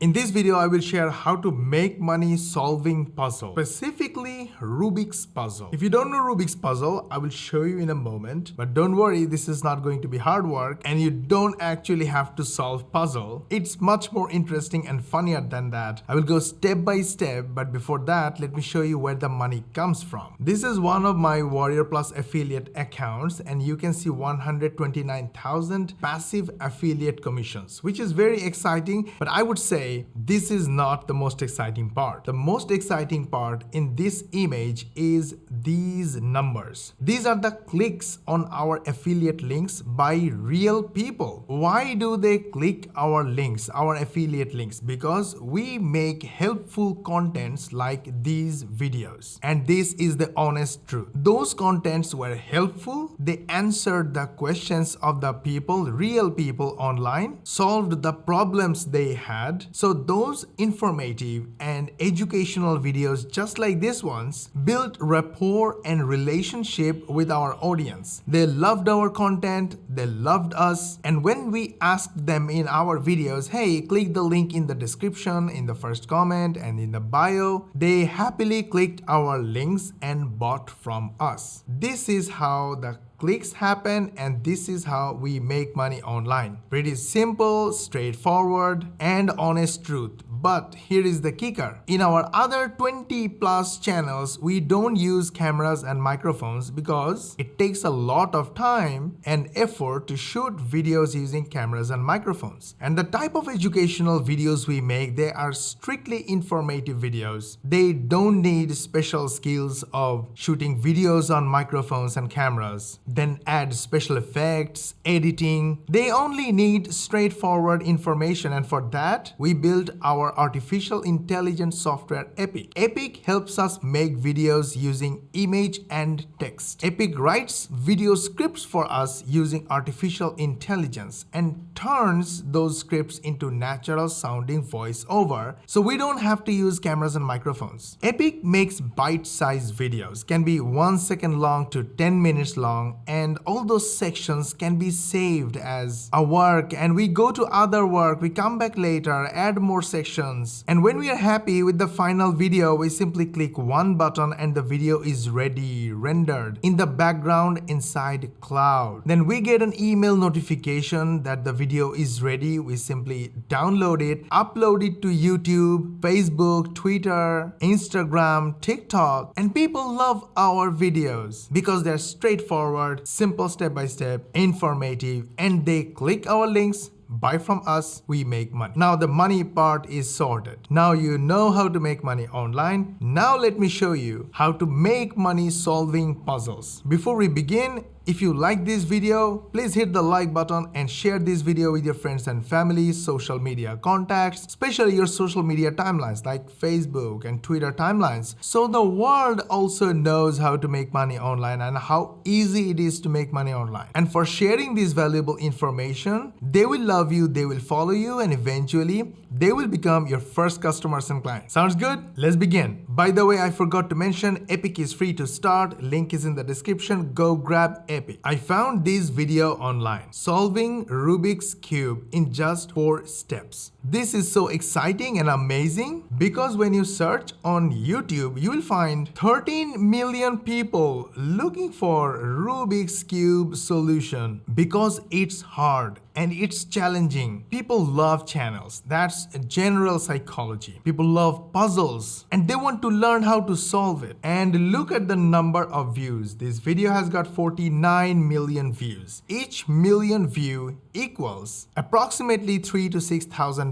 In this video, I will share how to make money solving puzzle, specifically Rubik's puzzle. If you don't know Rubik's puzzle, I will show you in a moment, but don't worry, this is not going to be hard work and you don't actually have to solve puzzle. It's much more interesting and funnier than that. I will go step by step, but before that, let me show you where the money comes from. This is one of my Warrior Plus affiliate accounts and you can see 129,000 passive affiliate commissions, which is very exciting, but I would say this is not the most exciting part. The most exciting part in this image is these numbers. These are the clicks on our affiliate links by real people. Why do they click our links, our affiliate links? Because we make helpful contents like these videos. And this is the honest truth. Those contents were helpful. They answered the questions of the people, real people online, solved the problems they had. So those informative and educational videos just like this ones built rapport and relationship with our audience. They loved our content, they loved us, and when we asked them in our videos, hey, click the link in the description, in the first comment and in the bio, they happily clicked our links and bought from us. This is how the clicks happen and this is how we make money online. Pretty simple, straightforward, and honest truth. But here is the kicker. In our other 20 plus channels, we don't use cameras and microphones because it takes a lot of time and effort to shoot videos using cameras and microphones. And the type of educational videos we make, they are strictly informative videos. They don't need special skills of shooting videos on microphones and cameras, then add special effects, editing. They only need straightforward information, and for that, we built our artificial intelligence software Epic. Epic helps us make videos using image and text. Epic writes video scripts for us using artificial intelligence and turns those scripts into natural sounding voiceover, so we don't have to use cameras and microphones. Epic makes bite-sized videos, can be 1 second long to 10 minutes long, and all those sections can be saved as a work, and we go to other work, we come back later, add more sections, and when we are happy with the final video, we simply click one button and the video is ready, rendered in the background inside cloud. Then we get an email notification that the video is ready. We simply download it, upload it to YouTube, Facebook, Twitter, Instagram, TikTok, and people love our videos because they're straightforward, simple step-by-step, informative, and they click our links, buy from us, we make money. Now the money part is sorted. Now you know how to make money online. Now let me show you how to make money solving puzzles. Before we begin, if you like this video, please hit the like button and share this video with your friends and family, social media contacts, especially your social media timelines like Facebook and Twitter timelines, so the world also knows how to make money online and how easy it is to make money online. And for sharing this valuable information, they will love you, they will follow you, and eventually they will become your first customers and clients. Sounds good? Let's begin. By the way, I forgot to mention, Epic is free to start. Link is in the description. Go grab Epic. I found this video online, solving Rubik's Cube in just 4 steps. This is so exciting and amazing because when you search on YouTube, you will find 13 million people looking for Rubik's Cube solution because it's hard and it's challenging. People love channels. That's general psychology. People love puzzles and they want to learn how to solve it. And look at the number of views. This video has got 49 million views. Each million view equals approximately $3,000 to $6,000.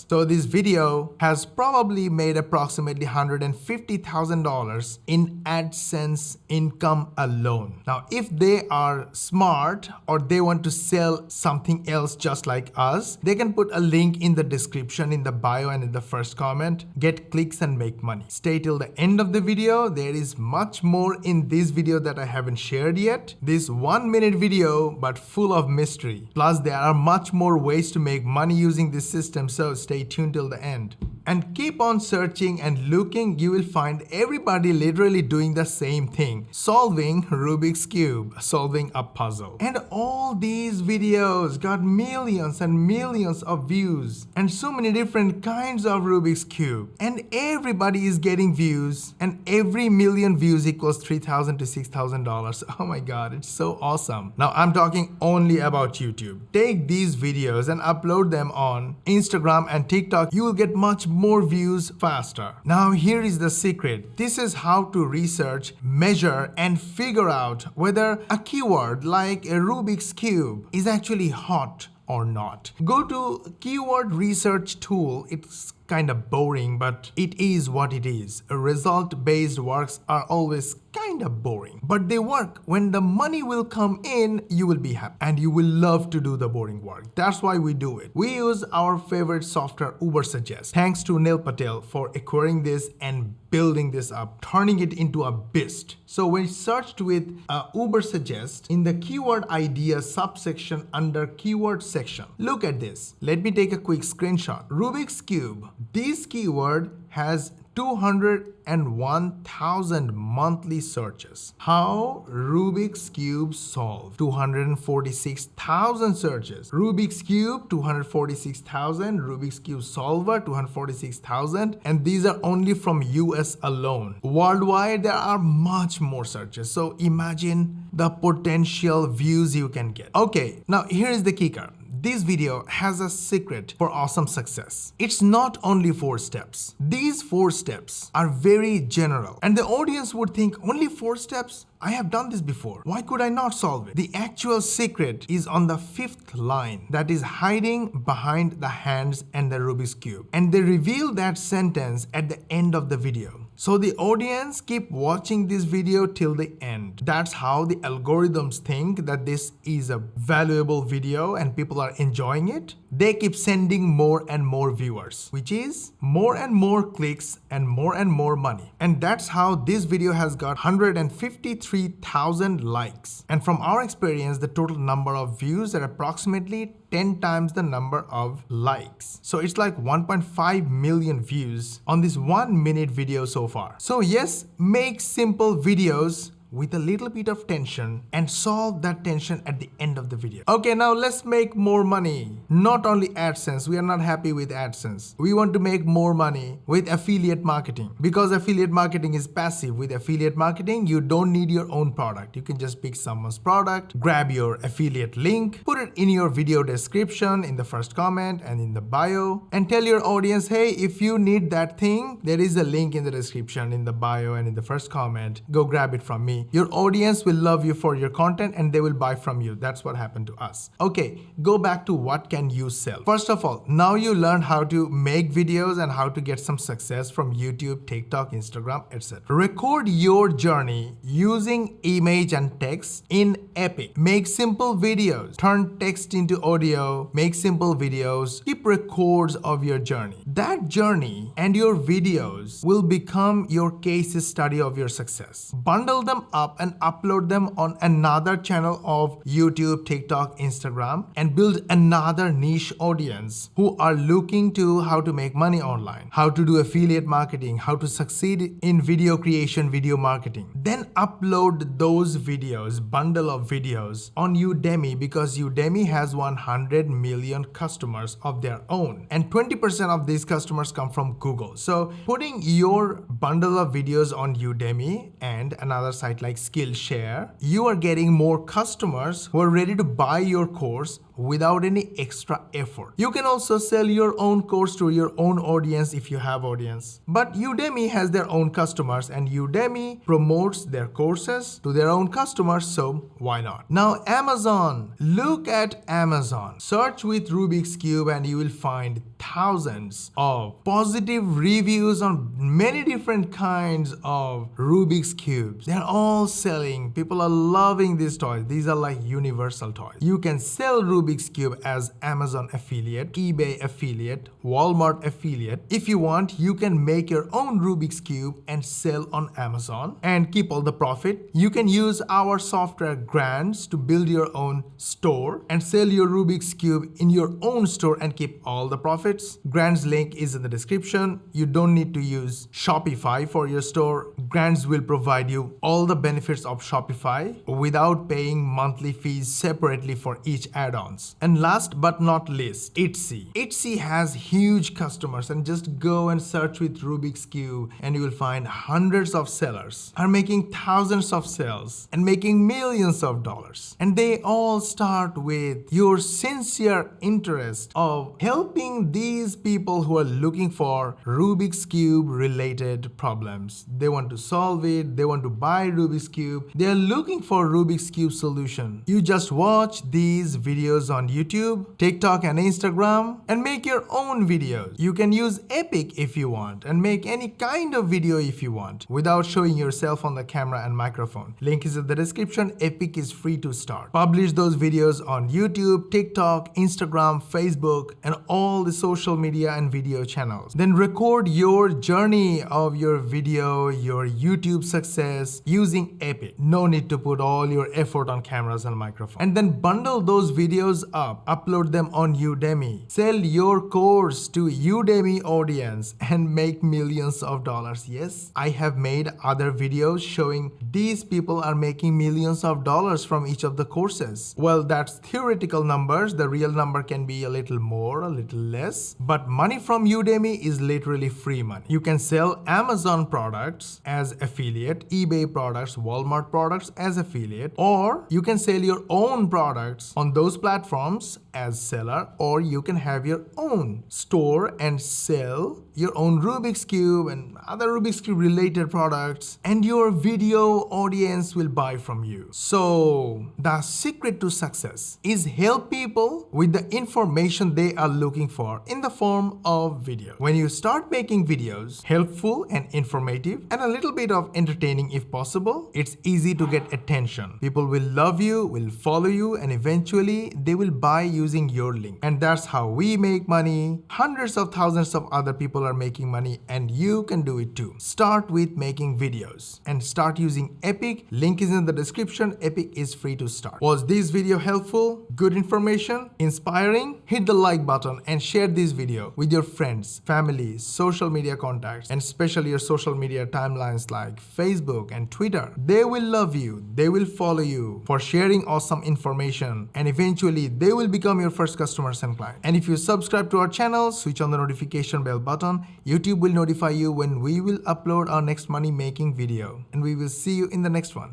So this video has probably made approximately $150,000 in AdSense income alone. Now, if they are smart or they want to sell something else just like us, they can put a link in the description, in the bio, and in the first comment. Get clicks and make money. Stay till the end of the video. There is much more in this video that I haven't shared yet. This 1-minute video, but full of mystery. Plus, there are much more ways to make money using this system, so stay tuned till the end. and keep on searching and looking, you will find everybody literally doing the same thing, solving Rubik's Cube, solving a puzzle. And all these videos got millions and millions of views and so many different kinds of Rubik's Cube. And everybody is getting views, and every million views equals $3,000 to $6,000. Oh my God, it's so awesome. Now I'm talking only about YouTube. Take these videos and upload them on Instagram and TikTok. You will get much more views faster. Now here is the secret. This is how to research, measure, and figure out whether a keyword like a Rubik's Cube is actually hot or not. Go to keyword research tool. It's kind of boring, but it is what it is. Result-based works are always kind of boring, but they work. When the money will come in, you will be happy and you will love to do the boring work. That's why we do it. We use our favorite software, Ubersuggest. Thanks to Neil Patel for acquiring this and building this up, turning it into a beast. So when searched with Ubersuggest in the keyword idea subsection under keyword section, look at this. Let me take a quick screenshot. Rubik's Cube. This keyword has 201,000 monthly searches. How Rubik's Cube solved? 246,000 searches. Rubik's Cube, 246,000. Rubik's Cube solver, 246,000. And these are only from US alone. Worldwide, there are much more searches. So imagine the potential views you can get. Okay, now here is the kicker. This video has a secret for awesome success. It's not only 4 steps. These 4 steps are very general, and the audience would think, only 4 steps? I have done this before. Why could I not solve it? The actual secret is on the 5th line that is hiding behind the hands and the Rubik's Cube. And they reveal that sentence at the end of the video. So the audience keep watching this video till the end. That's how the algorithms think that this is a valuable video and people are enjoying it. They keep sending more and more viewers, which is more and more clicks and more money. And that's how this video has got 153,000 likes. And from our experience, the total number of views are approximately 10 times the number of likes. So it's like 1.5 million views on this 1-minute video so far. So yes, make simple videos with a little bit of tension and solve that tension at the end of the video. Okay, now let's make more money. Not only AdSense, we are not happy with AdSense. We want to make more money with affiliate marketing, because affiliate marketing is passive. With affiliate marketing, you don't need your own product. You can just pick someone's product, grab your affiliate link, put it in your video description, in the first comment and in the bio, and tell your audience, hey, if you need that thing, there is a link in the description, in the bio and in the first comment. Go grab it from me. Your audience will love you for your content and they will buy from you. That's what happened to us. Okay, go back to what can you sell. First of all, now you learned how to make videos and how to get some success from YouTube, TikTok, Instagram, etc. Record your journey using image and text in Epic. Make simple videos. Turn text into audio. Make simple videos. Keep records of your journey. That journey and your videos will become your case study of your success. Bundle them up and upload them on another channel of YouTube, TikTok, Instagram, and build another niche audience who are looking to how to make money online, how to do affiliate marketing, how to succeed in video creation, video marketing. Then upload those videos, bundle of videos on Udemy, because Udemy has 100 million customers of their own, and 20% of these customers come from Google. So putting your bundle of videos on Udemy and another site like Skillshare, you are getting more customers who are ready to buy your course without any extra effort. You can also sell your own course to your own audience if you have audience. But Udemy has their own customers and Udemy promotes their courses to their own customers, so why not? Now Amazon, look at Amazon. Search with Rubik's Cube and you will find thousands of positive reviews on many different kinds of Rubik's Cubes. They're all selling. People are loving these toys. These are like universal toys. You can sell Rubik's Rubik's Cube as Amazon affiliate, eBay affiliate, Walmart affiliate. If you want, you can make your own Rubik's Cube and sell on Amazon and keep all the profit. You can use our software grants to build your own store and sell your Rubik's Cube in your own store and keep all the profits. Grants link is in the description. You don't need to use Shopify for your store. Grants will provide you all the benefits of Shopify without paying monthly fees separately for each add-ons. And last but not least, Etsy. Etsy has huge customers, and just go and search with Rubik's Cube and you will find hundreds of sellers are making thousands of sales and making millions of dollars. And they all start with your sincere interest of helping these people who are looking for Rubik's Cube related problems. They want to solve it, they want to buy Rubik's Cube, they are looking for Rubik's Cube solution. You just watch these videos on YouTube, TikTok and Instagram and make your own videos. You can use Epic if you want and make any kind of video if you want without showing yourself on the camera and microphone. Link is in the description. Epic is free to start. Publish those videos on YouTube, TikTok, Instagram, Facebook and all the social media and video channels. Then record your journey of your video, your YouTube success using Epic. No need to put all your effort on cameras and microphone. And then bundle those videos up, upload them on Udemy. Sell your course to Udemy audience and make millions of dollars. Yes, I have made other videos showing these people are making millions of dollars from each of the courses. Well, that's theoretical numbers. The real number can be a little more, a little less. But money from Udemy is literally free money. You can sell Amazon products as affiliate, eBay products, Walmart products as affiliate, or you can sell your own products on those platforms as seller, or you can have your own store and sell your own Rubik's Cube and other Rubik's Cube related products, and your video audience will buy from you. So the secret to success is help people with the information they are looking for in the form of video. When you start making videos helpful and informative and a little bit of entertaining if possible, it's easy to get attention. People will love you, will follow you, and eventually they will buy using your link. And that's how we make money. Hundreds of thousands of other people are making money, and you can do it too. Start with making videos and start using Epic. Link is in the description. Epic is free to start. Was this video helpful? Good information? Inspiring? Hit the like button and share this video with your friends, family, social media contacts, and especially your social media timelines like Facebook and Twitter. They will love you. They will follow you for sharing awesome information, and eventually they will become your first customers and clients. And if you subscribe to our channel, switch on the notification bell button. YouTube will notify you when we will upload our next money making video, and we will see you in the next one.